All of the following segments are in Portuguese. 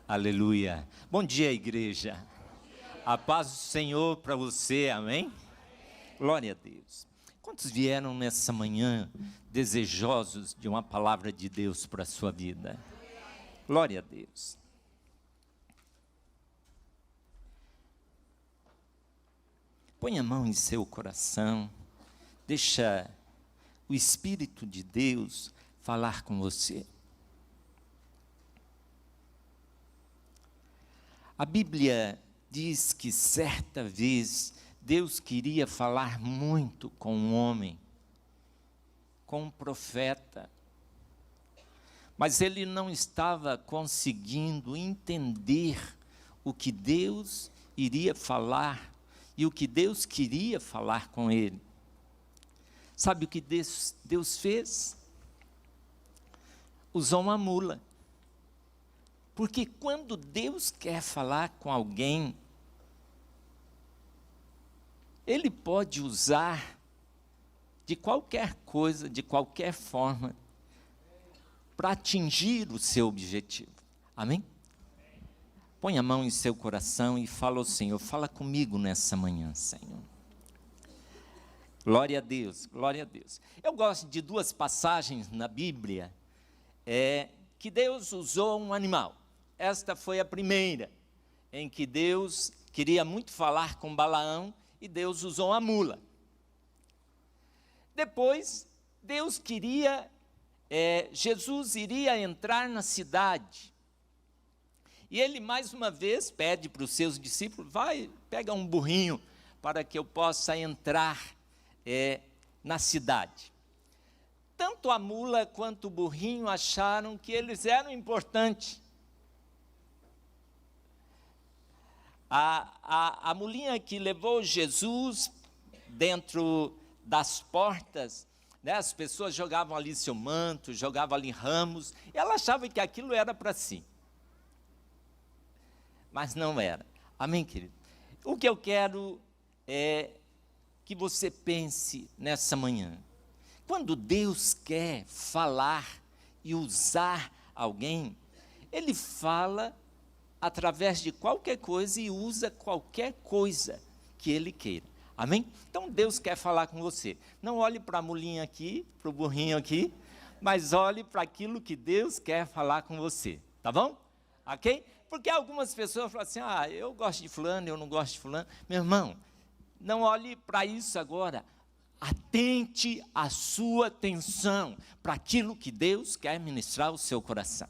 Aleluia. Bom dia, igreja. A paz do Senhor para você, amém? Glória a Deus. Quantos vieram nessa manhã desejosos de uma palavra de Deus para a sua vida? Glória a Deus. Põe a mão em seu coração, deixa o Espírito de Deus falar com você. A Bíblia diz que certa vez Deus queria falar muito com um homem, com um profeta, mas ele não estava conseguindo entender o que Deus iria falar e o que Deus queria falar com ele. Sabe o que Deus fez? Usou uma mula. Porque quando Deus quer falar com alguém, Ele pode usar de qualquer coisa, de qualquer forma, para atingir o seu objetivo. Amém? Põe a mão em seu coração e fala ao Senhor, fala comigo nessa manhã, Senhor. Glória a Deus, glória a Deus. Eu gosto de duas passagens na Bíblia, que Deus usou um animal. Esta foi a primeira, em que Deus queria muito falar com Balaão e Deus usou a mula. Depois, Deus queria, Jesus iria entrar na cidade. E ele mais uma vez pede para os seus discípulos, vai, pega um burrinho para que eu possa entrar na cidade. Tanto a mula quanto o burrinho acharam que eles eram importantes. A mulinha que levou Jesus dentro das portas, né, as pessoas jogavam ali seu manto, jogavam ali ramos, e ela achava que aquilo era para si. Mas não era. Amém, querido? O que eu quero é que você pense nessa manhã. Quando Deus quer falar e usar alguém, Ele fala através de qualquer coisa e usa qualquer coisa que Ele queira. Amém? Então Deus quer falar com você. Não olhe para a mulinha aqui, para o burrinho aqui, mas olhe para aquilo que Deus quer falar com você. Tá bom? Ok? Porque algumas pessoas falam assim, eu gosto de fulano, eu não gosto de fulano. Meu irmão, não olhe para isso agora. Atente a sua atenção para aquilo que Deus quer ministrar ao seu coração.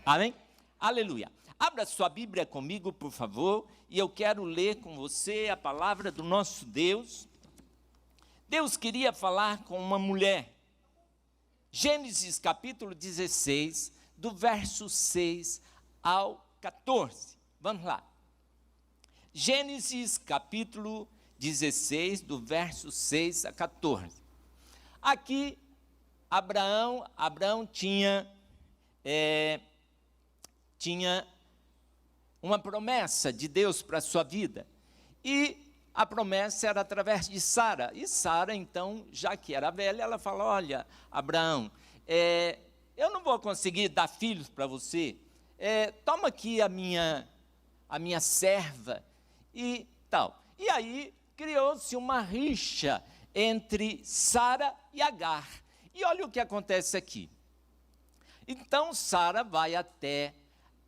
Amém? Aleluia. Abra sua Bíblia comigo, por favor, e eu quero ler com você a palavra do nosso Deus. Deus queria falar com uma mulher. Gênesis capítulo 16, do verso 6 ao 14. Vamos lá. Gênesis capítulo 16, do verso 6 a 14. Aqui, Abraão tinha uma promessa de Deus para a sua vida, e a promessa era através de Sara, e Sara então, já que era velha, ela fala, olha Abraão, eu não vou conseguir dar filhos para você, toma aqui a minha serva, e tal, e aí criou-se uma rixa entre Sara e Agar, e olha o que acontece aqui. Então Sara vai até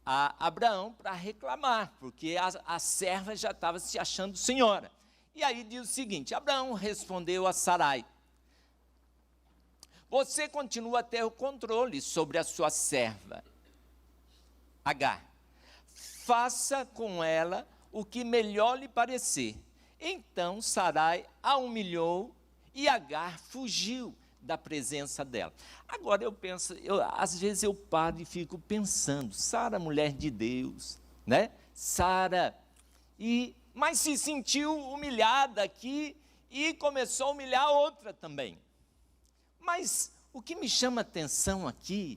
a Abraão para reclamar, porque a serva já estava se achando senhora. E aí diz o seguinte, Abraão respondeu a Sarai, você continua a ter o controle sobre a sua serva, Agar. Faça com ela o que melhor lhe parecer. Então Sarai a humilhou e Agar fugiu da presença dela. Agora eu penso, às vezes eu paro e fico pensando, Sara, mulher de Deus, né? Sara, mas se sentiu humilhada aqui e começou a humilhar a outra também. Mas o que me chama a atenção aqui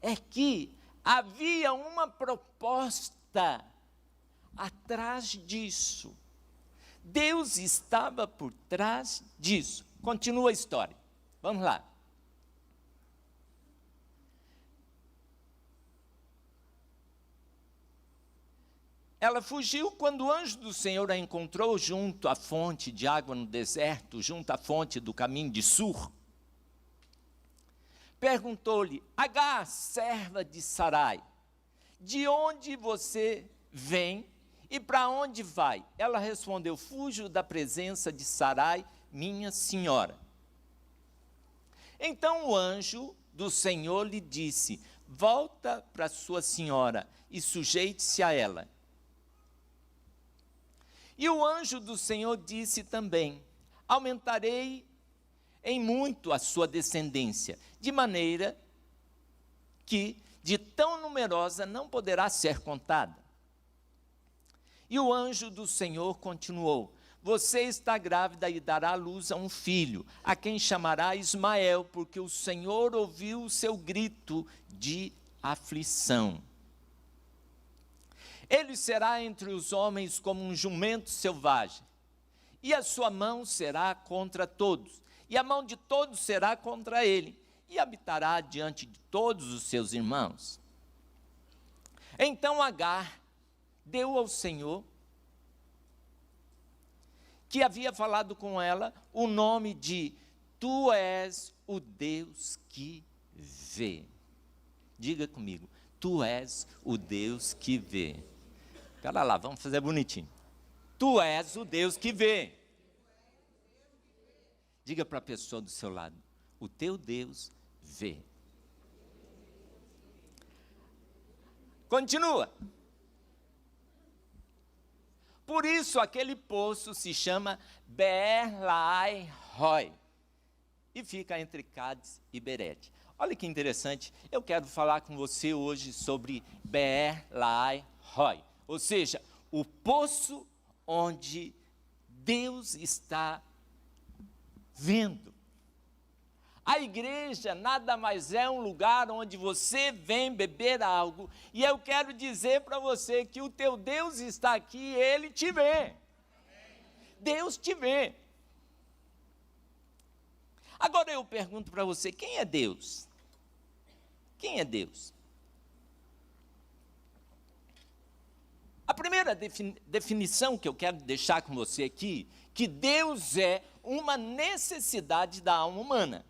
é que havia uma proposta atrás disso. Deus estava por trás disso. Continua a história. Vamos lá. ela fugiu quando o anjo do Senhor a encontrou junto à fonte de água no deserto, junto à fonte do caminho de Sur. Perguntou-lhe: Agar, serva de Sarai, de onde você vem e para onde vai? Ela respondeu: fujo da presença de Sarai, minha senhora. Então o anjo do Senhor lhe disse: volta para sua senhora e sujeite-se a ela. E o anjo do Senhor disse também: aumentarei em muito a sua descendência, de maneira que de tão numerosa não poderá ser contada. E o anjo do Senhor continuou: você está grávida e dará à luz a um filho, a quem chamará Ismael, porque o Senhor ouviu o seu grito de aflição. Ele será entre os homens como um jumento selvagem, e a sua mão será contra todos, e a mão de todos será contra ele, e habitará diante de todos os seus irmãos. Então Agar deu ao Senhor, que havia falado com ela, o nome de Tu és o Deus que vê. Diga comigo: Tu és o Deus que vê. Pera lá, vamos fazer bonitinho. Tu és o Deus que vê. Diga para a pessoa do seu lado: o teu Deus vê. Continua. Por isso aquele poço se chama Beer-lahai-roi e fica entre Cádiz e Berete. Olha que interessante, eu quero falar com você hoje sobre Beer-lahai-roi, ou seja, o poço onde Deus está vendo. A igreja nada mais é um lugar onde você vem beber algo, e eu quero dizer para você que o teu Deus está aqui, Ele te vê. Deus te vê. Agora eu pergunto para você: quem é Deus? Quem é Deus? A primeira definição que eu quero deixar com você aqui, que Deus é uma necessidade da alma humana.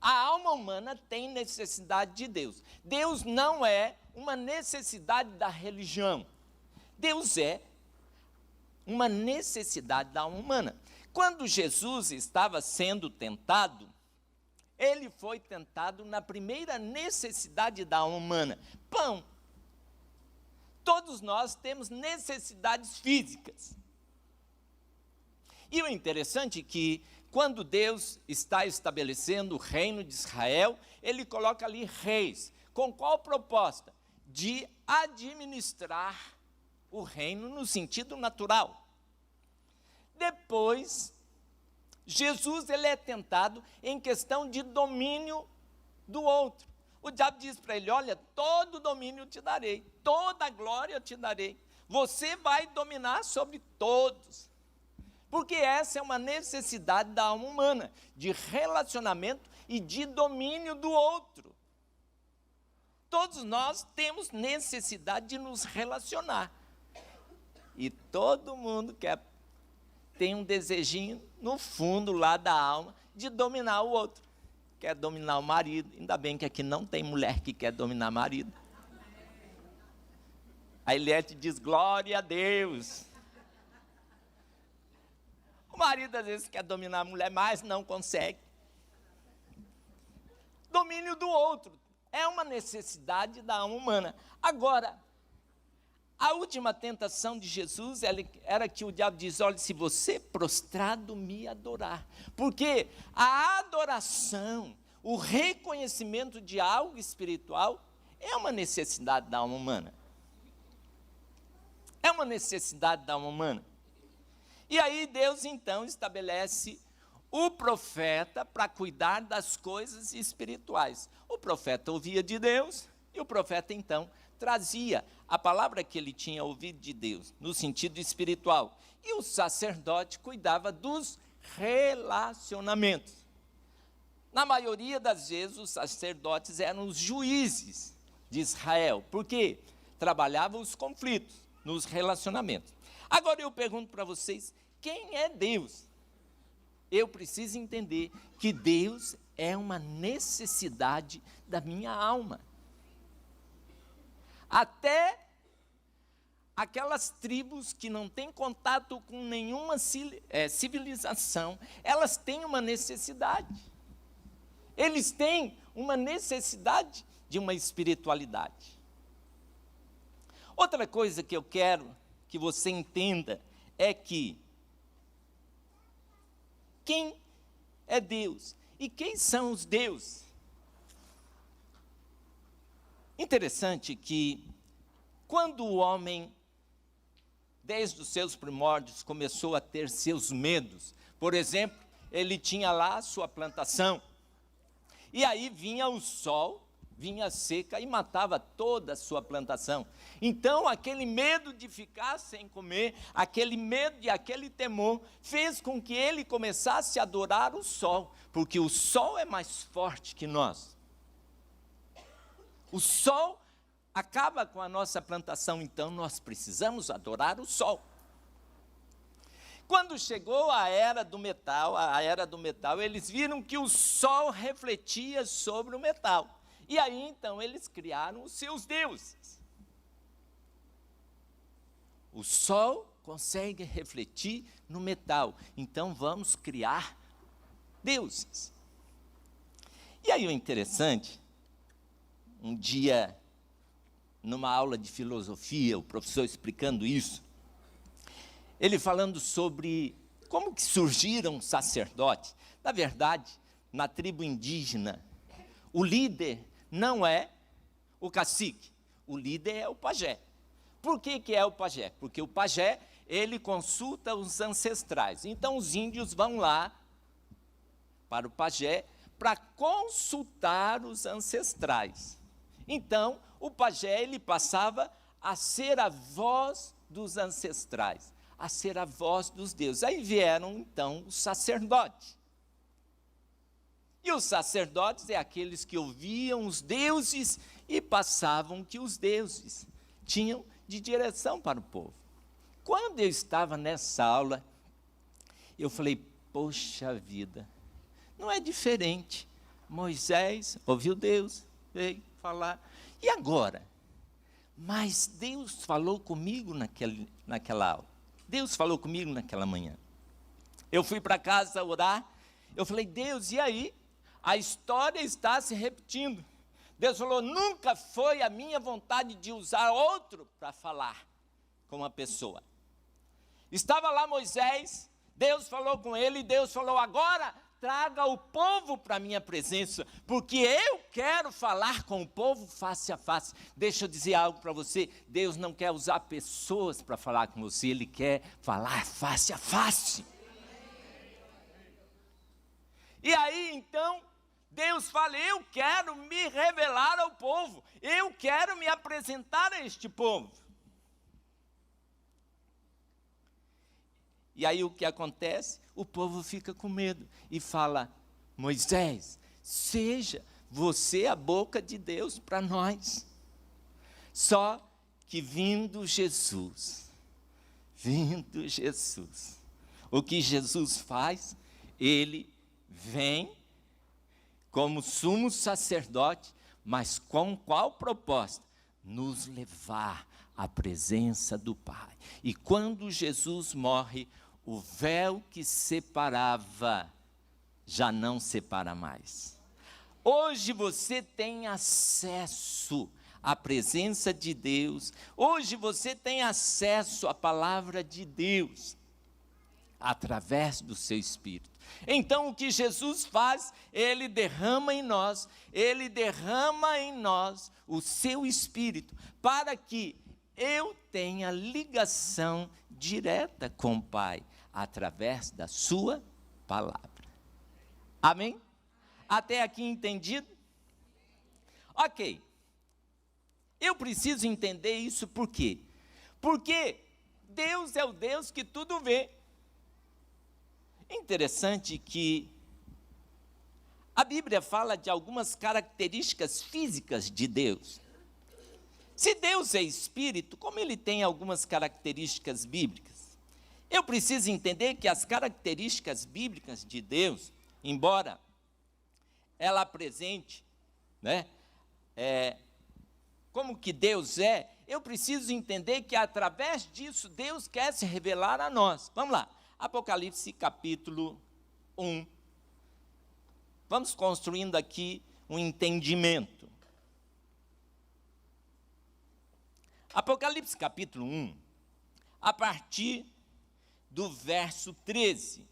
A alma humana tem necessidade de Deus. Deus não é uma necessidade da religião. Deus é uma necessidade da alma humana. Quando Jesus estava sendo tentado, ele foi tentado na primeira necessidade da alma humana: pão. Todos nós temos necessidades físicas. E o interessante é que, quando Deus está estabelecendo o reino de Israel, Ele coloca ali reis. Com qual proposta? De administrar o reino no sentido natural. Depois, Jesus ele é tentado em questão de domínio do outro. O diabo diz para ele: olha, todo domínio eu te darei, toda glória eu te darei. Você vai dominar sobre todos. Porque essa é uma necessidade da alma humana, de relacionamento e de domínio do outro. Todos nós temos necessidade de nos relacionar. E todo mundo tem um desejinho no fundo lá da alma de dominar o outro. Quer dominar o marido, ainda bem que aqui não tem mulher que quer dominar marido. A Eliette diz: glória a Deus. O marido às vezes quer dominar a mulher, mas não consegue. Domínio do outro é uma necessidade da alma humana. Agora, a última tentação de Jesus era que o diabo diz: olha, se você prostrado me adorar. Porque a adoração, o reconhecimento de algo espiritual é uma necessidade da alma humana. É uma necessidade da alma humana. E aí Deus então estabelece o profeta para cuidar das coisas espirituais. O profeta ouvia de Deus e o profeta então trazia a palavra que ele tinha ouvido de Deus, no sentido espiritual. E o sacerdote cuidava dos relacionamentos. Na maioria das vezes os sacerdotes eram os juízes de Israel. Por quê? trabalhava os conflitos nos relacionamentos. Agora eu pergunto para vocês, quem é Deus? Eu preciso entender que Deus é uma necessidade da minha alma. Até aquelas tribos que não têm contato com nenhuma civilização, elas têm uma necessidade. Eles têm uma necessidade de uma espiritualidade. Outra coisa que eu quero que você entenda é que quem é Deus e quem são os deuses? Interessante que quando o homem, desde os seus primórdios, começou a ter seus medos, por exemplo, ele tinha lá a sua plantação, e aí vinha o sol, vinha a seca e matava toda a sua plantação. Então, aquele medo de ficar sem comer, aquele medo e aquele temor, fez com que ele começasse a adorar o sol, porque o sol é mais forte que nós. O sol acaba com a nossa plantação, então nós precisamos adorar o sol. Quando chegou a era do metal, eles viram que o sol refletia sobre o metal. E aí, então, eles criaram os seus deuses. O sol consegue refletir no metal, então vamos criar deuses. E aí o interessante, um dia, numa aula de filosofia, o professor explicando isso, ele falando sobre como que surgiram os sacerdotes. Na verdade, na tribo indígena, o líder não é o cacique, o líder é o pajé. Por que é o pajé? Porque o pajé, ele consulta os ancestrais. Então, os índios vão lá para o pajé para consultar os ancestrais. Então, o pajé, ele passava a ser a voz dos ancestrais, a ser a voz dos deuses. Aí vieram, então, os sacerdotes. E os sacerdotes é aqueles que ouviam os deuses e passavam o que os deuses tinham de direção para o povo. Quando eu estava nessa aula, eu falei, poxa vida, não é diferente. Moisés ouviu Deus, veio falar. E agora? Mas Deus falou comigo naquela aula. Deus falou comigo naquela manhã. Eu fui para casa orar, eu falei, Deus, e aí? A história está se repetindo. Deus falou, nunca foi a minha vontade de usar outro para falar com uma pessoa. Estava lá Moisés, Deus falou com ele, e Deus falou, agora traga o povo para a minha presença, porque eu quero falar com o povo face a face. Deixa eu dizer algo para você, Deus não quer usar pessoas para falar com você, Ele quer falar face a face. E aí, então, Deus fala, eu quero me revelar ao povo, eu quero me apresentar a este povo. E aí o que acontece? O povo fica com medo e fala, Moisés, seja você a boca de Deus para nós. Só que vindo Jesus, o que Jesus faz? Ele vem como sumo sacerdote, mas com qual propósito? Nos levar à presença do Pai. E quando Jesus morre, o véu que separava já não separa mais. Hoje você tem acesso à presença de Deus. Hoje você tem acesso à palavra de Deus através do seu Espírito. Então o que Jesus faz? Ele derrama em nós o seu Espírito, para que eu tenha ligação direta com o Pai, através da sua palavra. Amém? Até aqui entendido? Ok. Eu preciso entender isso por quê? Porque Deus é o Deus que tudo vê. Interessante que a Bíblia fala de algumas características físicas de Deus. Se Deus é espírito, como ele tem algumas características bíblicas, eu preciso entender que as características bíblicas de Deus, embora ela apresente, né, como que Deus é, eu preciso entender que através disso Deus quer se revelar a nós. Vamos lá, Apocalipse capítulo 1. Vamos construindo aqui um entendimento. Apocalipse capítulo 1, a partir do verso 13.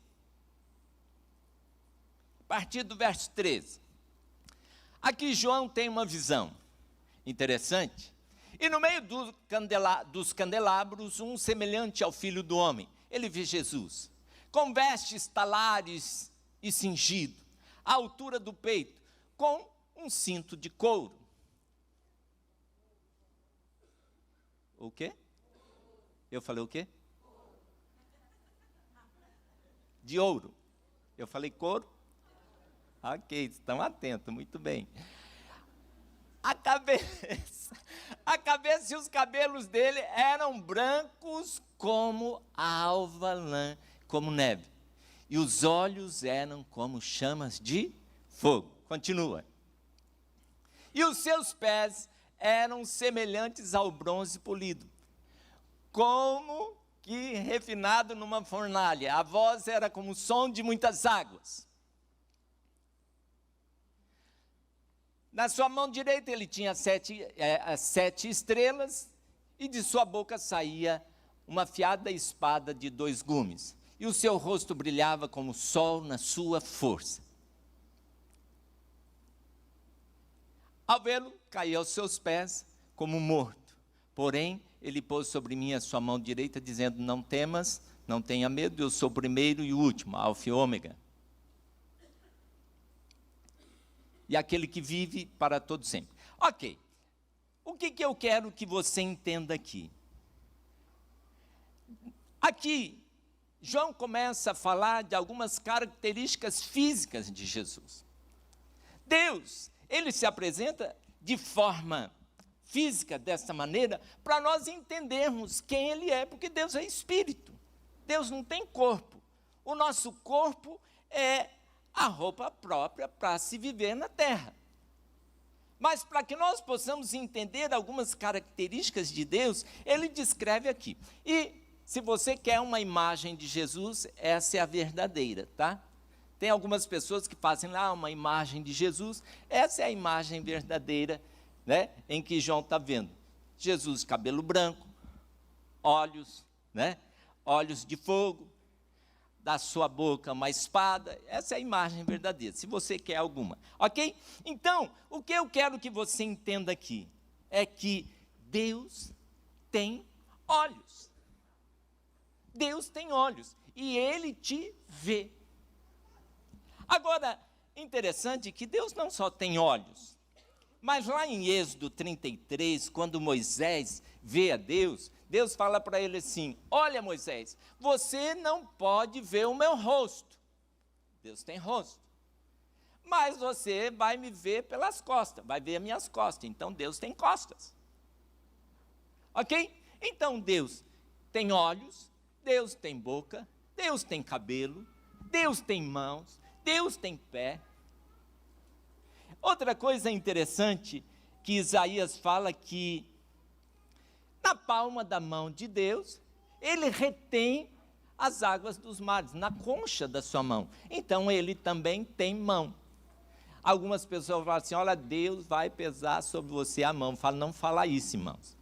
A partir do verso 13. Aqui João tem uma visão interessante. E no meio dos candelabros, um semelhante ao Filho do Homem. Ele vê Jesus, com vestes talares e cingido, à altura do peito, com um cinto de couro. O quê? Eu falei o quê? De ouro. Eu falei couro? Ok, estão atentos, muito bem. A cabeça e os cabelos dele eram brancos como a alva lã, como neve. E os olhos eram como chamas de fogo. Continua. E os seus pés eram semelhantes ao bronze polido, como que refinado numa fornalha. A voz era como o som de muitas águas. Na sua mão direita ele tinha sete estrelas, e de sua boca saía uma afiada espada de 2 gumes. E o seu rosto brilhava como o sol na sua força. Ao vê-lo, caí aos seus pés como morto. Porém, ele pôs sobre mim a sua mão direita, dizendo: não temas, não tenha medo, eu sou o primeiro e o último, Alfa e Ômega. E aquele que vive para todo sempre. Ok, o que eu quero que você entenda aqui? Aqui, João começa a falar de algumas características físicas de Jesus. Deus, ele se apresenta de forma física, dessa maneira, para nós entendermos quem ele é, porque Deus é espírito. Deus não tem corpo. O nosso corpo é a roupa própria para se viver na terra. Mas para que nós possamos entender algumas características de Deus, ele descreve aqui. E se você quer uma imagem de Jesus, essa é a verdadeira, tá? Tem algumas pessoas que fazem lá uma imagem de Jesus, essa é a imagem verdadeira, né, em que João está vendo. Jesus, cabelo branco, olhos, né, olhos de fogo, da sua boca uma espada, essa é a imagem verdadeira, se você quer alguma, ok? Então, o que eu quero que você entenda aqui, é que Deus tem olhos. Deus tem olhos, e Ele te vê. Agora, interessante que Deus não só tem olhos, mas lá em Êxodo 33, quando Moisés vê a Deus, Deus fala para ele assim: olha, Moisés, você não pode ver o meu rosto. Deus tem rosto. Mas você vai me ver pelas costas, vai ver as minhas costas. Então Deus tem costas. Ok? Então Deus tem olhos, Deus tem boca, Deus tem cabelo, Deus tem mãos, Deus tem pé. Outra coisa interessante que Isaías fala que na palma da mão de Deus, ele retém as águas dos mares, na concha da sua mão. Então, ele também tem mão. Algumas pessoas falam assim: olha, Deus vai pesar sobre você a mão. Fala, não fala isso, irmãos.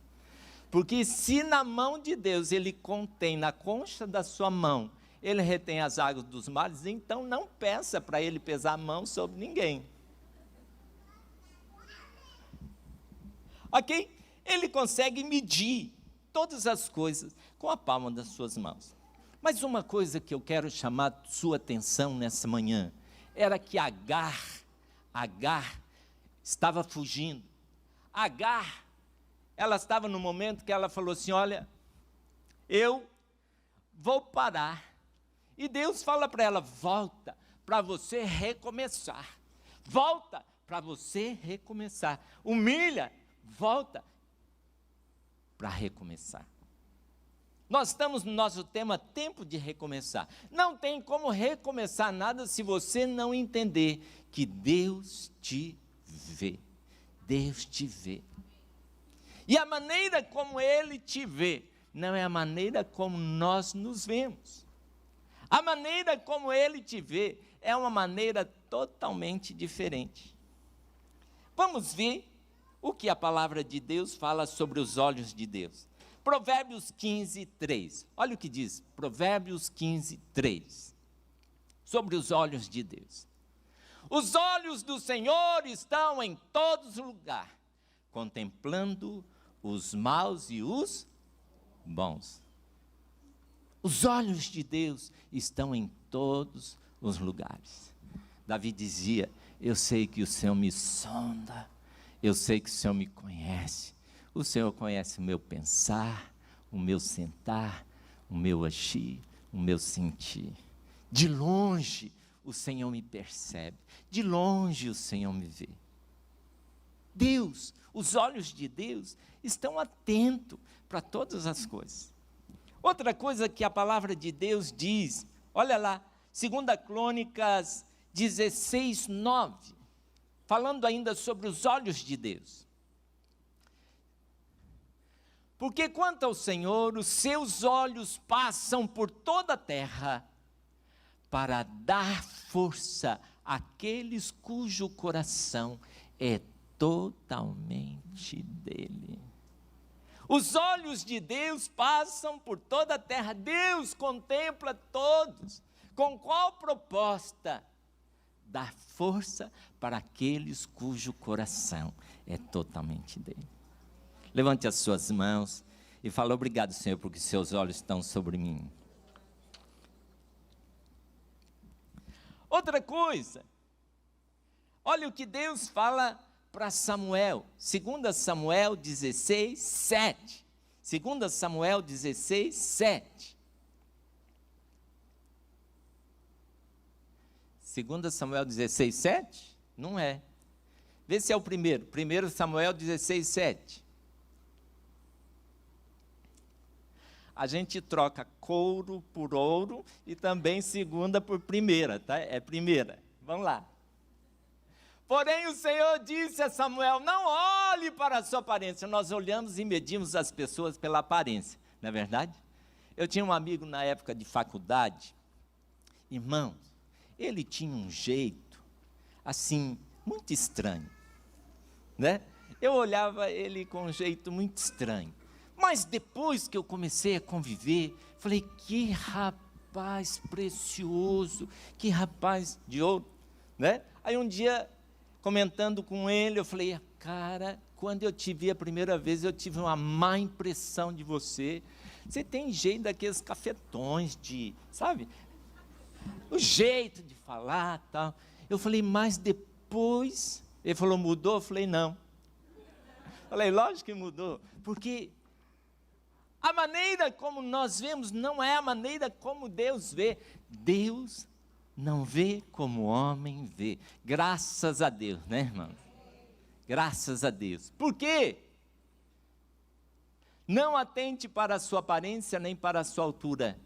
Porque se na mão de Deus ele contém, na concha da sua mão, ele retém as águas dos mares, então não peça para ele pesar a mão sobre ninguém. Ok? Ele consegue medir todas as coisas com a palma das suas mãos. Mas uma coisa que eu quero chamar sua atenção nessa manhã, era que Agar estava fugindo. Agar, ela estava no momento que ela falou assim: olha, eu vou parar. E Deus fala para ela: volta para você recomeçar. Volta para você recomeçar. Humilha, volta. para recomeçar. Nós estamos no nosso tema, tempo de recomeçar. Não tem como recomeçar nada se você não entender que Deus te vê. Deus te vê. E a maneira como Ele te vê, não é a maneira como nós nos vemos. A maneira como Ele te vê é uma maneira totalmente diferente. Vamos ver o que a palavra de Deus fala sobre os olhos de Deus. Provérbios 15, 3. Olha o que diz, Provérbios 15, 3. Sobre os olhos de Deus. Os olhos do Senhor estão em todos os lugares, contemplando os maus e os bons. Os olhos de Deus estão em todos os lugares. Davi dizia, eu sei que o Senhor me sonda, eu sei que o Senhor me conhece. O Senhor conhece o meu pensar, o meu sentar, o meu agir, o meu sentir. De longe o Senhor me percebe, de longe o Senhor me vê. Deus, os olhos de Deus estão atentos para todas as coisas. Outra coisa que a palavra de Deus diz, olha lá, 2 Crônicas 16, 9, falando ainda sobre os olhos de Deus. Porque quanto ao Senhor, os seus olhos passam por toda a terra, para dar força àqueles cujo coração é totalmente dele. Os olhos de Deus passam por toda a terra, Deus contempla todos. Com qual proposta? Dar força para aqueles cujo coração é totalmente dele. Levante as suas mãos e fale, obrigado, Senhor, porque seus olhos estão sobre mim. Outra coisa, olha o que Deus fala para Samuel, 2 Samuel 16, 7. 2 Samuel 16, 7. 2 Samuel 16, 7? Não é. Vê se é o primeiro. 1 Samuel 16, 7. A gente troca couro por ouro e também segunda por primeira, tá? É primeira. Vamos lá. Porém o Senhor disse a Samuel, não olhe para a sua aparência. Nós olhamos e medimos as pessoas pela aparência, não é verdade? Eu tinha um amigo na época de faculdade, irmãos, ele tinha um jeito, assim, muito estranho, né? Eu olhava ele com um jeito muito estranho. Mas depois que eu comecei a conviver, falei, que rapaz precioso, que rapaz de ouro, né? Aí um dia, comentando com ele, eu falei, cara, quando eu te vi a primeira vez, eu tive uma má impressão de você. Você tem jeito daqueles cafetões de, sabe? O jeito de falar e tal. Eu falei, mas depois, ele falou, mudou? Eu falei, não. Falei, lógico que mudou, porque a maneira como nós vemos não é a maneira como Deus vê. Deus não vê como o homem vê. Graças a Deus, né, irmão? Graças a Deus. Por quê? Não atente para a sua aparência nem para a sua altura,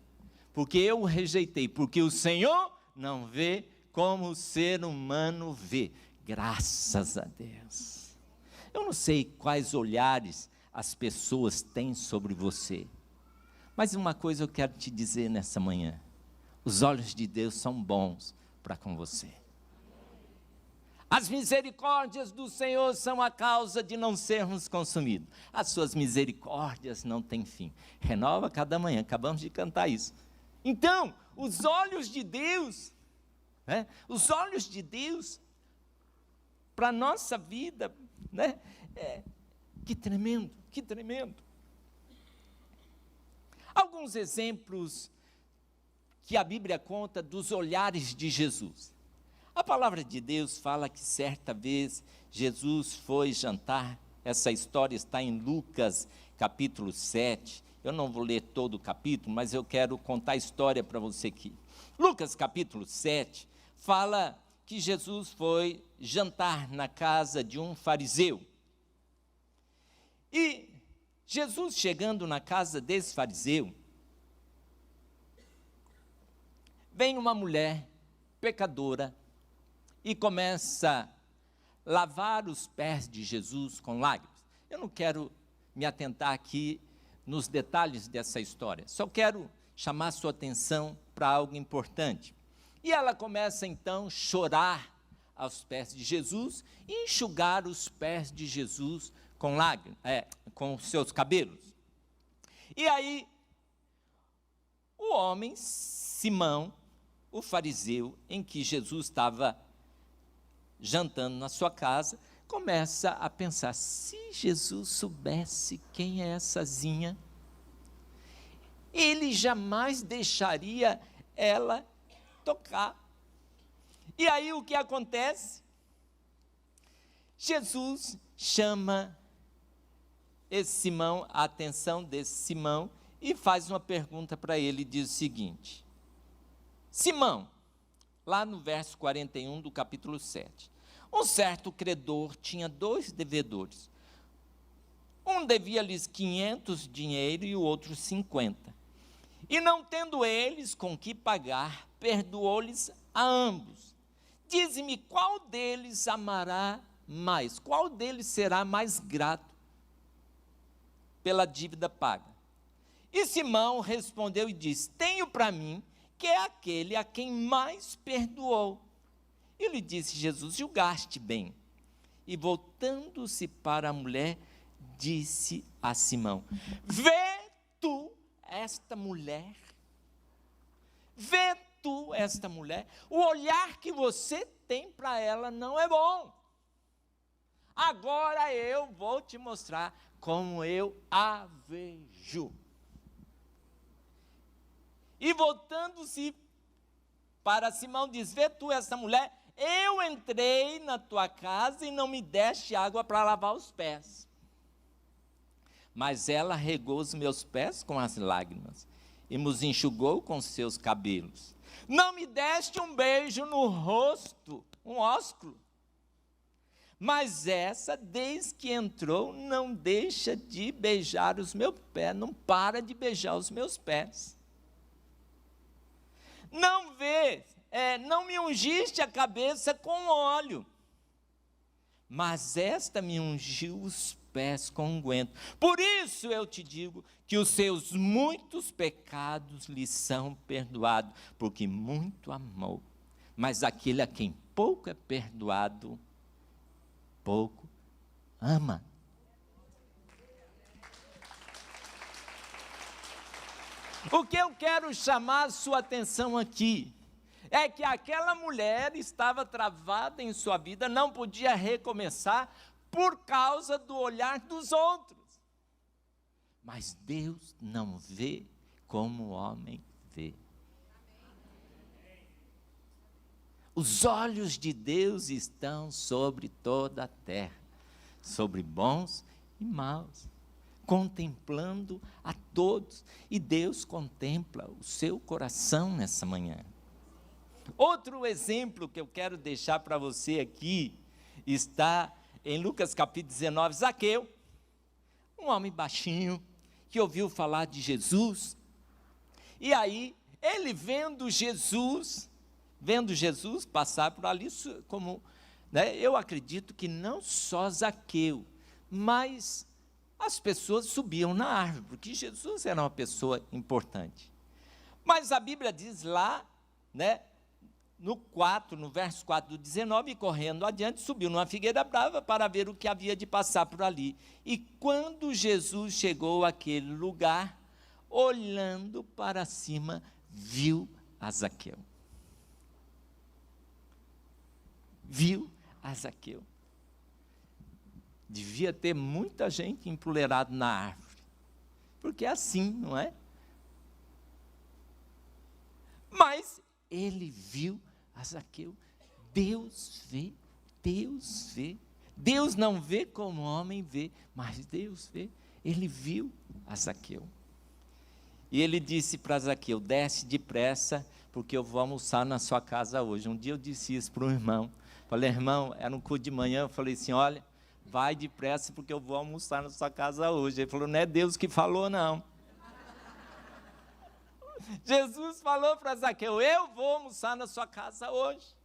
porque eu o rejeitei, porque o Senhor não vê como o ser humano vê. Graças a Deus. Eu não sei quais olhares as pessoas têm sobre você, mas uma coisa eu quero te dizer nessa manhã, os olhos de Deus são bons para com você. As misericórdias do Senhor são a causa de não sermos consumidos, as suas misericórdias não têm fim, renova cada manhã, acabamos de cantar isso. Então, os olhos de Deus, né? Os olhos de Deus, para a nossa vida, né? Que tremendo, que tremendo. Alguns exemplos que a Bíblia conta dos olhares de Jesus. A palavra de Deus fala que certa vez Jesus foi jantar, essa história está em Lucas capítulo 7, eu não vou ler todo o capítulo, mas eu quero contar a história para você aqui. Lucas capítulo 7 fala que Jesus foi jantar na casa de um fariseu. E Jesus, chegando na casa desse fariseu, vem uma mulher pecadora e começa a lavar os pés de Jesus com lágrimas. Eu não quero me atentar aqui nos detalhes dessa história, só quero chamar sua atenção para algo importante. E ela começa então a chorar aos pés de Jesus e enxugar os pés de Jesus com lágrimas, com os seus cabelos. E aí, o homem, Simão, o fariseu, em que Jesus estava jantando na sua casa, começa a pensar, se Jesus soubesse quem é essa Zinha, ele jamais deixaria ela tocar. E aí o que acontece? Jesus chama esse Simão, a atenção desse Simão, e faz uma pergunta para ele, diz o seguinte: Simão, lá no verso 41 do capítulo 7, um certo credor tinha 2 devedores. Um devia-lhes 500 dinheiro e o outro 50. E não tendo eles com que pagar, perdoou-lhes a ambos. Dize-me, qual deles amará mais? Qual deles será mais grato pela dívida paga? E Simão respondeu e disse: tenho para mim que é aquele a quem mais perdoou. E lhe disse Jesus: julgaste bem. E voltando-se para a mulher, disse a Simão: vê tu esta mulher? Vê tu esta mulher? O olhar que você tem para ela não é bom. Agora eu vou te mostrar como eu a vejo. E voltando-se para Simão, diz: vê tu esta mulher? Eu entrei na tua casa e não me deste água para lavar os pés. Mas ela regou os meus pés com as lágrimas e me enxugou com seus cabelos. Não me deste um beijo no rosto, um ósculo. Mas essa, desde que entrou, não deixa de beijar os meus pés, não para de beijar os meus pés. Não me ungiste a cabeça com óleo, mas esta me ungiu os pés com unguento. Por isso eu te digo que os seus muitos pecados lhe são perdoados, porque muito amou. Mas aquele a quem pouco é perdoado, pouco ama. O que eu quero chamar a sua atenção aqui é que aquela mulher estava travada em sua vida, não podia recomeçar por causa do olhar dos outros. Mas Deus não vê como o homem vê. Os olhos de Deus estão sobre toda a terra, sobre bons e maus, contemplando a todos, e Deus contempla o seu coração nessa manhã. Outro exemplo que eu quero deixar para você aqui, está em Lucas capítulo 19, Zaqueu, um homem baixinho, que ouviu falar de Jesus, e aí, ele vendo Jesus passar por ali, como, eu acredito que não só Zaqueu, mas as pessoas subiam na árvore, porque Jesus era uma pessoa importante. Mas a Bíblia diz lá, no verso 4 do 19, e correndo adiante, subiu numa figueira brava para ver o que havia de passar por ali. E quando Jesus chegou àquele lugar, olhando para cima, viu a Zaqueu. Viu a Zaqueu. Devia ter muita gente empoleirada na árvore, porque é assim, não é? Mas ele viu a Zaqueu. Deus vê, Deus vê. Deus não vê como o homem vê, mas Deus vê. Ele viu a Zaqueu. E ele disse para Zaqueu: desce depressa, porque eu vou almoçar na sua casa hoje. Um dia eu disse isso para um irmão. Falei: irmão, era um culto de manhã, eu falei assim: olha, vai depressa porque eu vou almoçar na sua casa hoje. Ele falou, não é Deus que falou, não. Jesus falou para Zaqueu, eu vou almoçar na sua casa hoje.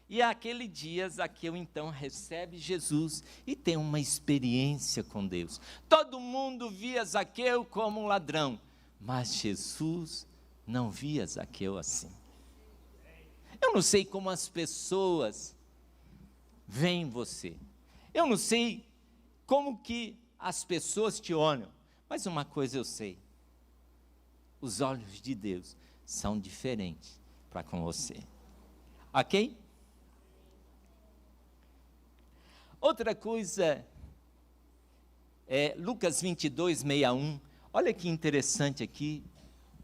E aquele dia, Zaqueu então recebe Jesus e tem uma experiência com Deus. Todo mundo via Zaqueu como um ladrão, mas Jesus não via Zaqueu assim. Eu não sei como as pessoas veem você. Eu não sei como que as pessoas te olham, mas uma coisa eu sei. Os olhos de Deus são diferentes para com você. Ok? Outra coisa é Lucas 22, 61. Olha que interessante aqui.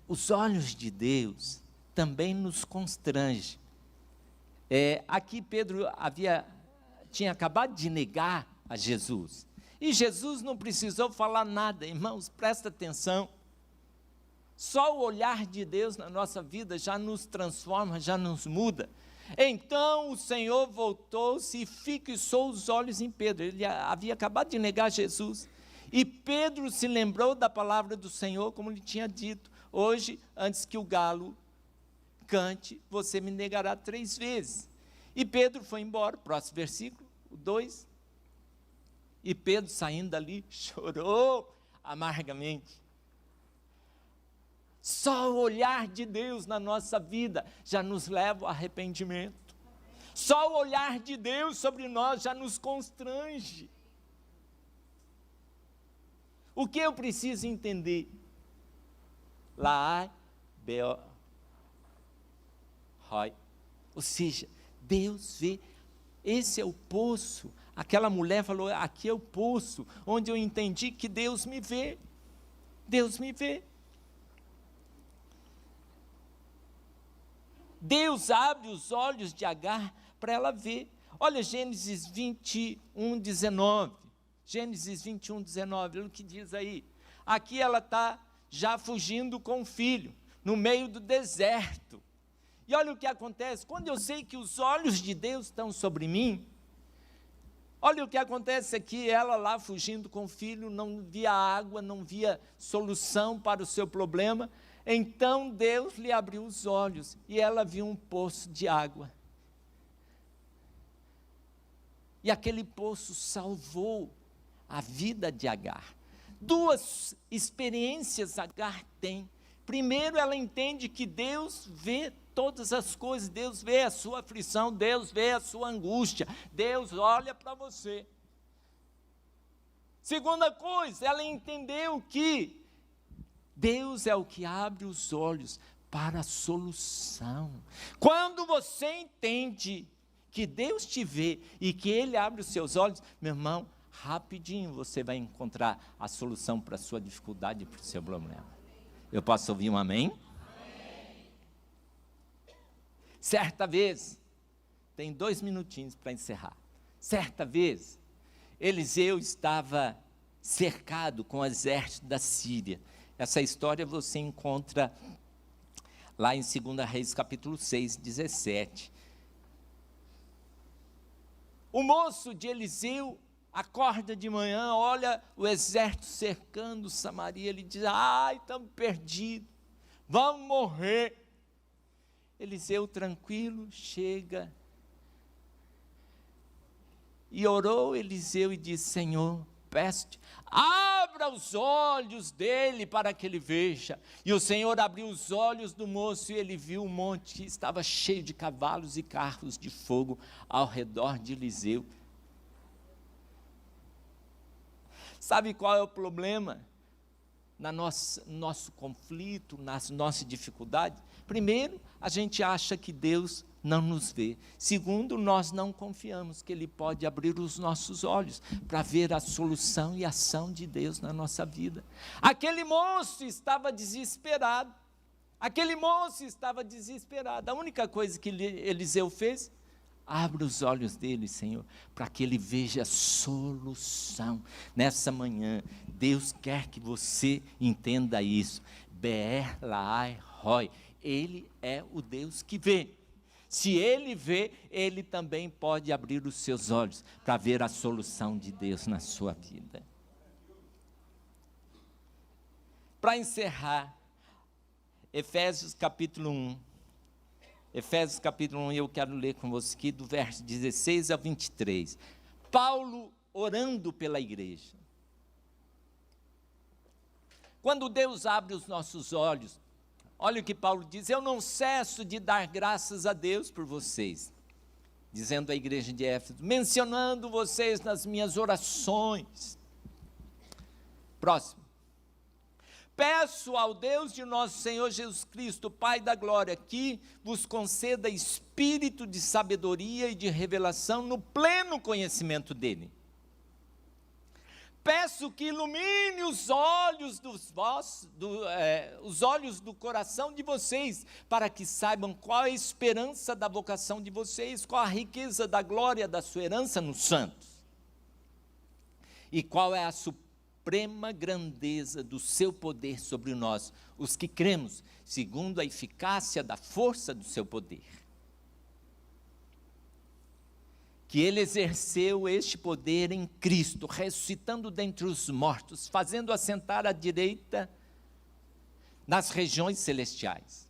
Os olhos de Deus também nos constrangem. Aqui Pedro tinha acabado de negar a Jesus. E Jesus não precisou falar nada. Irmãos, presta atenção. Só o olhar de Deus na nossa vida já nos transforma, já nos muda. Então o Senhor voltou-se e fixou os olhos em Pedro. Ele havia acabado de negar Jesus. E Pedro se lembrou da palavra do Senhor, como lhe tinha dito. Hoje, antes que o galo cante, você me negará 3 vezes. E Pedro foi embora, próximo versículo, o 2. E Pedro, saindo dali, chorou amargamente. Só o olhar de Deus na nossa vida já nos leva ao arrependimento. Só o olhar de Deus sobre nós já nos constrange. O que eu preciso entender? Ou seja, Deus vê, esse é o poço. Aquela mulher falou, aqui é o poço, onde eu entendi que Deus me vê. Deus me vê. Deus abre os olhos de Agar para ela ver. Olha Gênesis 21, 19. Gênesis 21, 19, olha o que diz aí. Aqui ela está já fugindo com o filho, no meio do deserto. E olha o que acontece, quando eu sei que os olhos de Deus estão sobre mim, olha o que acontece aqui, ela lá fugindo com o filho, não via água, não via solução para o seu problema. Então Deus lhe abriu os olhos e ela viu um poço de água. E aquele poço salvou a vida de Agar. 2 experiências Agar tem. Primeiro, ela entende que Deus vê todas as coisas, Deus vê a sua aflição, Deus vê a sua angústia, Deus olha para você. Segunda coisa, ela entendeu que Deus é o que abre os olhos para a solução. Quando você entende que Deus te vê e que Ele abre os seus olhos, meu irmão, rapidinho você vai encontrar a solução para a sua dificuldade, para o seu problema. Eu posso ouvir um amém? Amém. Certa vez, tem 2 minutinhos para encerrar. Certa vez, Eliseu estava cercado com o exército da Síria. Essa história você encontra lá em 2 Reis, capítulo 6, 17. O moço de Eliseu acorda de manhã, olha o exército cercando Samaria, ele diz, ai, estamos perdidos, vamos morrer. Eliseu, tranquilo, chega e orou Eliseu e disse, Senhor, peço-te, abra os olhos dele para que ele veja. E o Senhor abriu os olhos do moço e ele viu um monte que estava cheio de cavalos e carros de fogo ao redor de Eliseu. Sabe qual é o problema? Nosso conflito, nas nossas dificuldades? Primeiro, a gente acha que Deus não nos vê. Segundo, nós não confiamos que Ele pode abrir os nossos olhos para ver a solução e a ação de Deus na nossa vida. Aquele moço estava desesperado. A única coisa que Eliseu fez, abre os olhos dele, Senhor, para que ele veja a solução. Nessa manhã, Deus quer que você entenda isso. Be'er Lahai Roi. Ele é o Deus que vê. Se ele vê, ele também pode abrir os seus olhos para ver a solução de Deus na sua vida. Para encerrar, Efésios capítulo 1. Efésios capítulo 1, eu quero ler com você aqui do verso 16 ao 23. Paulo orando pela igreja. Quando Deus abre os nossos olhos, olha o que Paulo diz: eu não cesso de dar graças a Deus por vocês, dizendo à igreja de Éfeso, mencionando vocês nas minhas orações. Próximo. Peço ao Deus de nosso Senhor Jesus Cristo, Pai da glória, que vos conceda espírito de sabedoria e de revelação no pleno conhecimento dele. Peço que ilumine os olhos os olhos do coração de vocês, para que saibam qual é a esperança da vocação de vocês, qual a riqueza da glória da sua herança nos santos, e qual é a suprema grandeza do seu poder sobre nós, os que cremos, segundo a eficácia da força do seu poder. Que ele exerceu este poder em Cristo, ressuscitando dentre os mortos, fazendo assentar à direita nas regiões celestiais.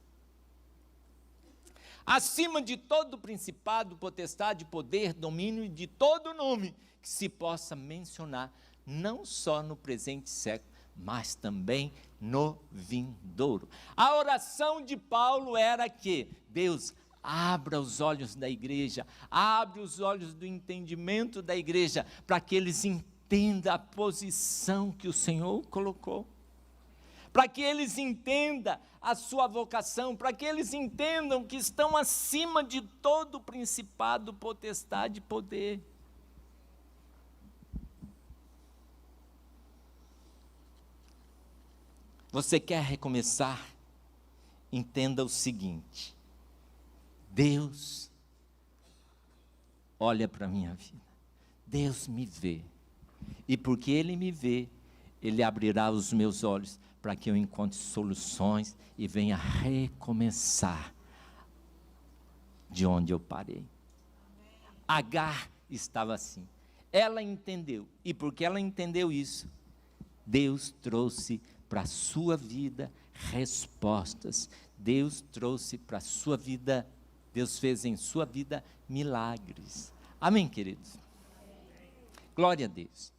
Acima de todo principado, potestade, poder, domínio e de todo nome que se possa mencionar, não só no presente século, mas também no vindouro. A oração de Paulo era que Deus abra os olhos da igreja, abre os olhos do entendimento da igreja, para que eles entendam a posição que o Senhor colocou, para que eles entendam a sua vocação, para que eles entendam que estão acima de todo principado, potestade e poder. Você quer recomeçar? Entenda o seguinte: Deus olha para a minha vida, Deus me vê, e porque Ele me vê, Ele abrirá os meus olhos para que eu encontre soluções e venha recomeçar de onde eu parei. Agar estava assim, ela entendeu, e porque ela entendeu isso, Deus trouxe para a sua vida respostas, Deus trouxe para a sua vida, Deus fez em sua vida milagres. Amém, queridos? Glória a Deus.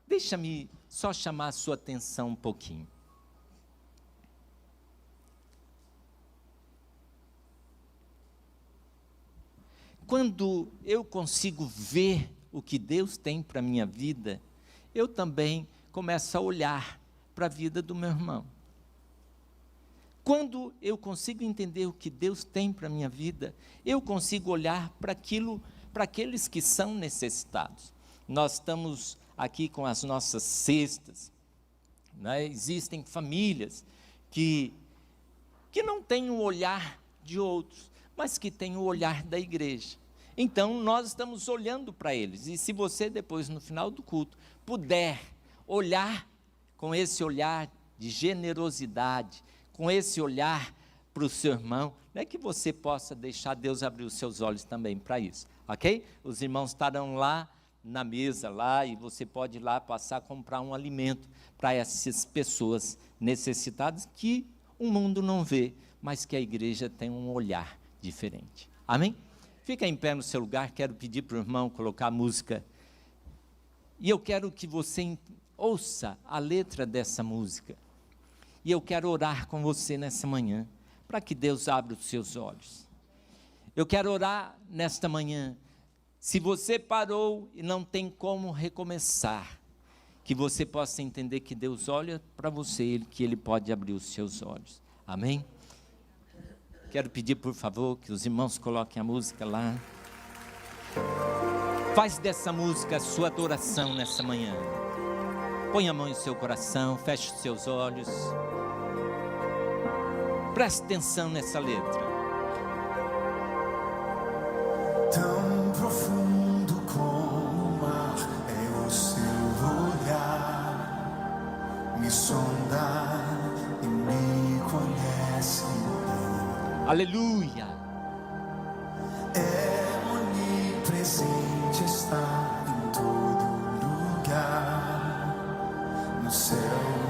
Deixa-me só chamar a sua atenção um pouquinho. Quando eu consigo ver o que Deus tem para a minha vida, eu também começo a olhar para a vida do meu irmão. Quando eu consigo entender o que Deus tem para a minha vida, eu consigo olhar para aqueles que são necessitados. Nós estamos aqui com as nossas cestas, né? Existem famílias que não têm o olhar de outros, mas que têm o olhar da igreja. Então, nós estamos olhando para eles, e se você depois, no final do culto, puder olhar com esse olhar de generosidade, com esse olhar para o seu irmão, não é que você possa deixar Deus abrir os seus olhos também para isso, ok? Os irmãos estarão lá na mesa, lá, e você pode ir lá passar a comprar um alimento para essas pessoas necessitadas que o mundo não vê, mas que a igreja tem um olhar diferente. Amém? Fica em pé no seu lugar, quero pedir para o irmão colocar a música, e eu quero que você ouça a letra dessa música, e eu quero orar com você nessa manhã, para que Deus abra os seus olhos. Eu quero orar nesta manhã, se você parou e não tem como recomeçar, que você possa entender que Deus olha para você, que Ele pode abrir os seus olhos. Amém? Quero pedir, por favor, que os irmãos coloquem a música lá. Faz dessa música a sua adoração nessa manhã. Põe a mão em seu coração, feche os seus olhos. Preste atenção nessa letra. Tão profundo como o mar é o seu olhar, me sonda e me conhece. Aleluia! é onipresente, está em todo lugar. No céu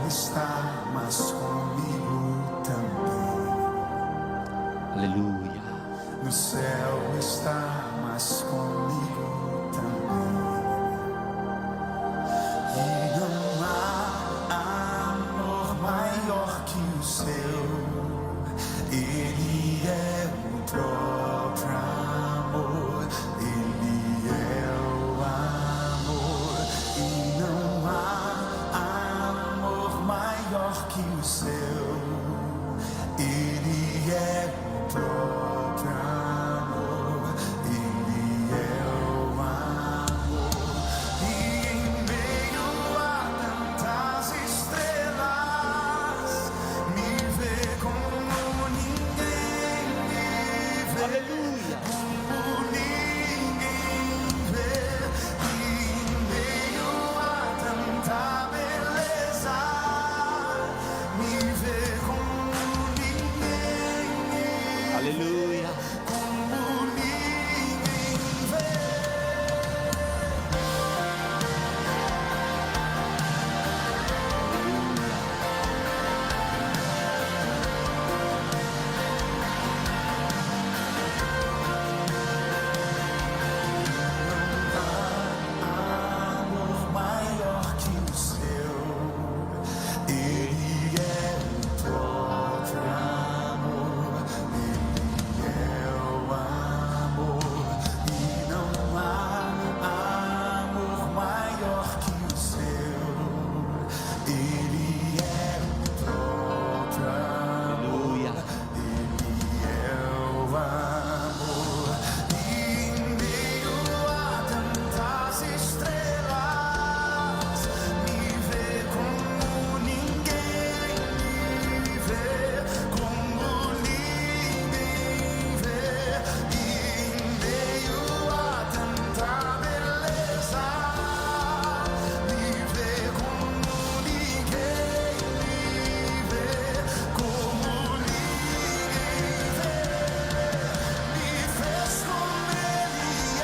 está, mas comigo também. Aleluia. No céu está, mas comigo também. E não há amor maior que o seu. Ele é o próprio amor. Ele é o amor. E não há amor maior que o seu. Ele é o próprio amor. Ele é o amor. E em meio a tantas estrelas, me vê como ninguém me vê. Aleluia. Como ninguém vê. E em meio a tanta beleza, me vê como ninguém me vê. Aleluia. Como ninguém vê. Amor maior que o seu. Ele é o próprio amor. Ele é o amor. E não há amor maior que o seu. Ele é o próprio amor. Aleluia. Ele é o amor. E em meio a tantas estrelas, me vê como ninguém me vê. Como ninguém vê. E em meio a tanta beleza, me vê como ninguém me vê. Como ninguém vê. Me fez como ele é,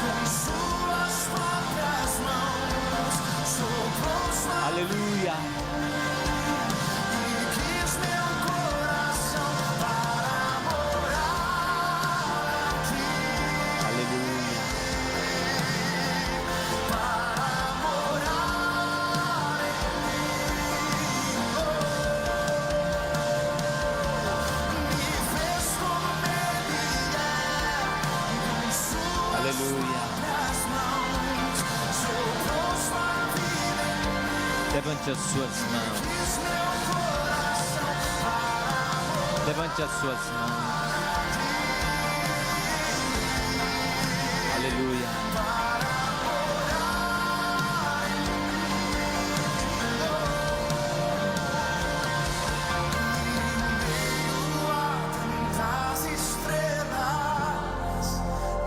com suas próprias mãos, soprou sua Aleluia. e quis meu coração para morar aqui, Aleluia. para morar em mim. Me fez como ele é, com suas Aleluia. próprias mãos, soprou sua vida em mim. Levante as suas mãos. Quis meu coração para Levante as suas mãos. Aleluia. tantas estrelas,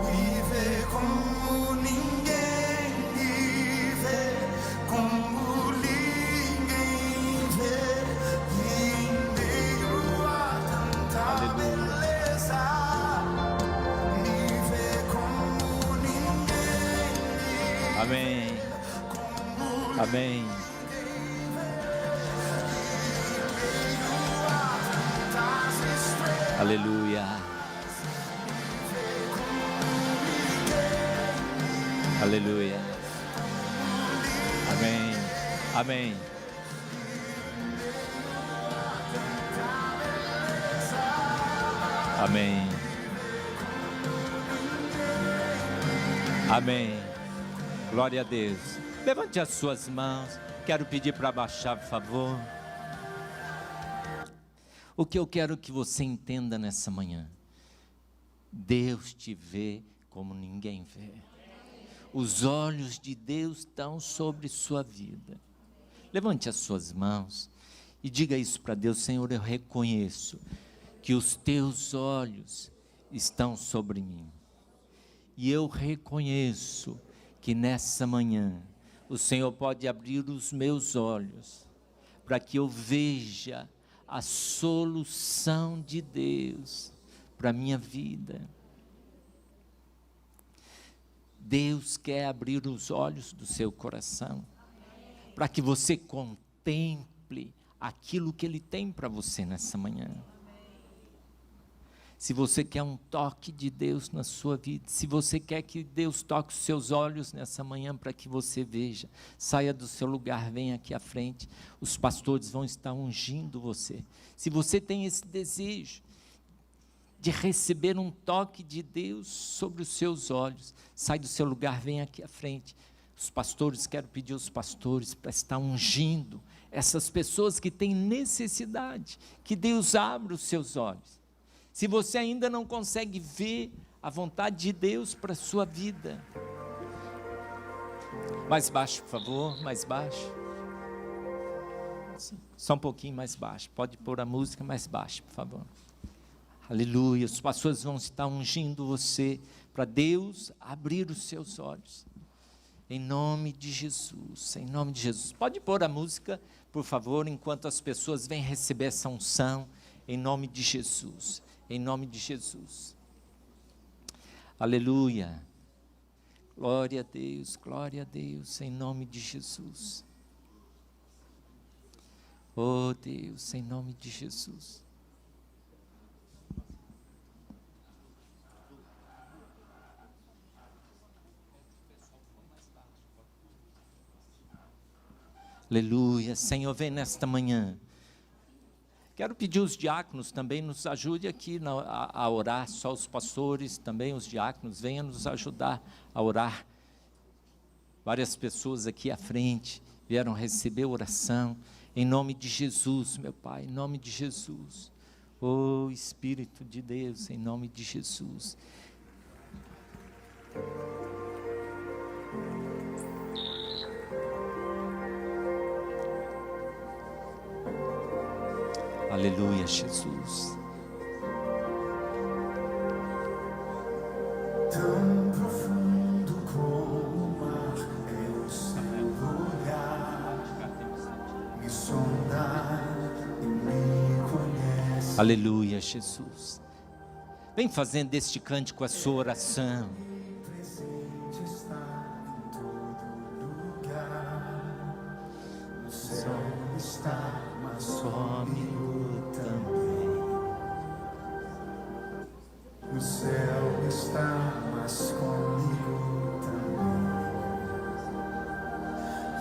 me vê como ninguém me vê, como ninguém vê. E em meio a tanta Aleluia. beleza, me vê como ninguém me Amém. Amém. tantas estrelas. Aleluia. Aleluia. Amém. Amém. Amém. Amém. Glória a Deus. Levante as suas mãos. Quero pedir para baixar, por favor. O que eu quero que você entenda nessa manhã: Deus te vê como ninguém vê. Os olhos de Deus estão sobre sua vida. Levante as suas mãos e diga isso para Deus: Senhor, eu reconheço que os teus olhos estão sobre mim. E eu reconheço que nessa manhã o Senhor pode abrir os meus olhos para que eu veja a solução de Deus para a minha vida. Deus quer abrir os olhos do seu coração, para que você contemple aquilo que Ele tem para você nessa manhã. Se você quer um toque de Deus na sua vida, se você quer que Deus toque os seus olhos nessa manhã para que você veja, saia do seu lugar, venha aqui à frente, os pastores vão estar ungindo você. Se você tem esse desejo de receber um toque de Deus sobre os seus olhos, sai do seu lugar, venha aqui à frente. Os pastores, quero pedir aos pastores para estar ungindo essas pessoas que têm necessidade, que Deus abra os seus olhos. Se você ainda não consegue ver a vontade de Deus para a sua vida, mais baixo, por favor, mais baixo, só um pouquinho mais baixo, pode pôr a música mais baixo, por favor. Aleluia, os pastores vão estar ungindo você, para Deus abrir os seus olhos, em nome de Jesus, em nome de Jesus. Pode pôr a música, por favor, enquanto as pessoas vêm receber essa unção, em nome de Jesus. Em nome de Jesus. Aleluia. Glória a Deus, em nome de Jesus. Oh Deus, em nome de Jesus. Aleluia. Senhor, vem nesta manhã. Quero pedir os diáconos também, nos ajude aqui a orar, só os pastores, também os diáconos, venham nos ajudar a orar. Várias pessoas aqui à frente vieram receber oração, em nome de Jesus, meu Pai, em nome de Jesus. Oh Espírito de Deus, em nome de Jesus. Aleluia, Jesus. Tão profundo como o mar é o seu lugar, me sonda e me conhece. Aleluia, Jesus. Vem fazendo deste cântico a sua oração. Presente está em todo lugar, o céu está, mas comigo também. O céu está, mas comigo também.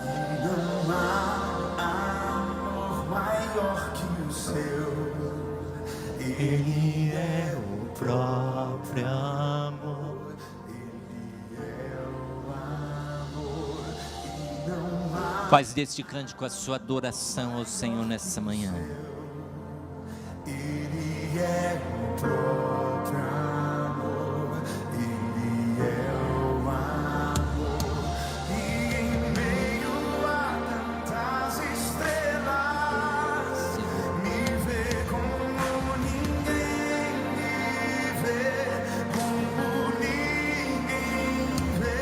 E não há amor maior que o seu. Ele é o próprio amor. Ele é o amor. E não há. Faz deste cântico a sua adoração ao Senhor nessa manhã. Ele é o próprio amor. Ele é o amor. E em meio a tantas estrelas, me vê como ninguém me vê, como ninguém vê.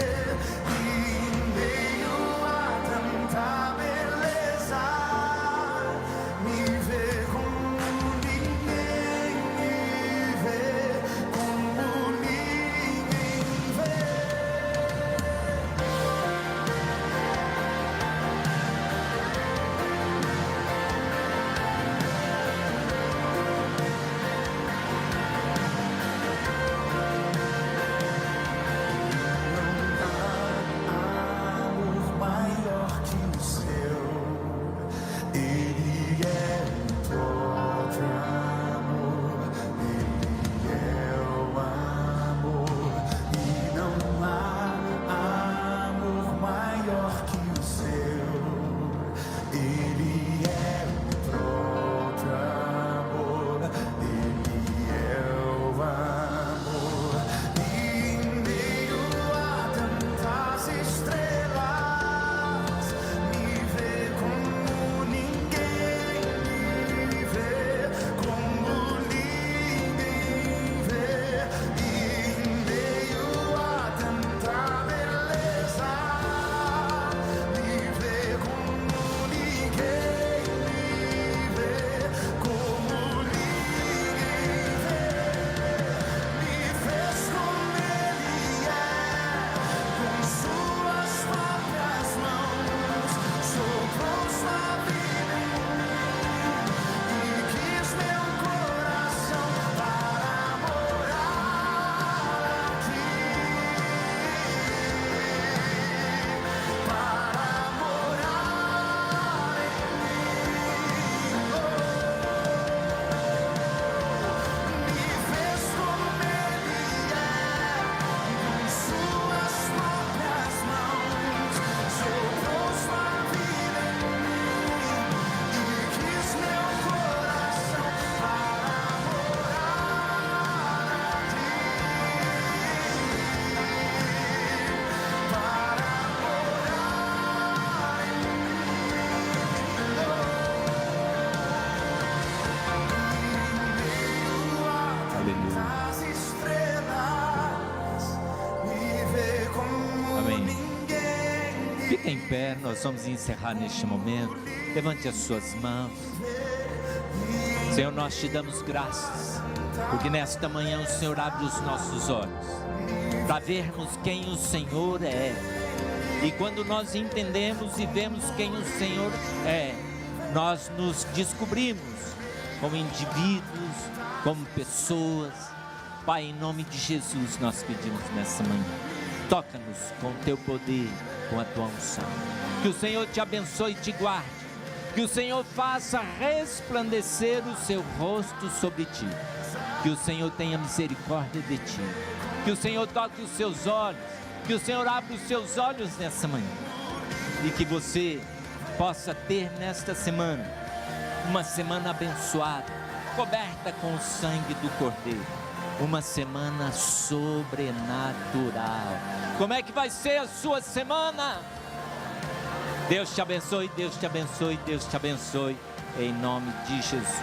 E em meio a tanta beleza, me vê como ninguém me pé, nós vamos encerrar neste momento. Levante as suas mãos. Senhor, nós te damos graças, porque nesta manhã o Senhor abre os nossos olhos, para vermos quem o Senhor é. E quando nós entendemos e vemos quem o Senhor é, nós nos descobrimos como indivíduos, como pessoas. Pai, em nome de Jesus, nós pedimos nessa manhã, toca-nos com o teu poder, com a tua unção. Que o Senhor te abençoe e te guarde. Que o Senhor faça resplandecer o seu rosto sobre ti. Que o Senhor tenha misericórdia de ti. Que o Senhor toque os seus olhos. Que o Senhor abra os seus olhos nessa manhã. E que você possa ter nesta semana uma semana abençoada, coberta com o sangue do Cordeiro. Uma semana sobrenatural. Como é que vai ser a sua semana? Deus te abençoe, Deus te abençoe, Deus te abençoe, em nome de Jesus.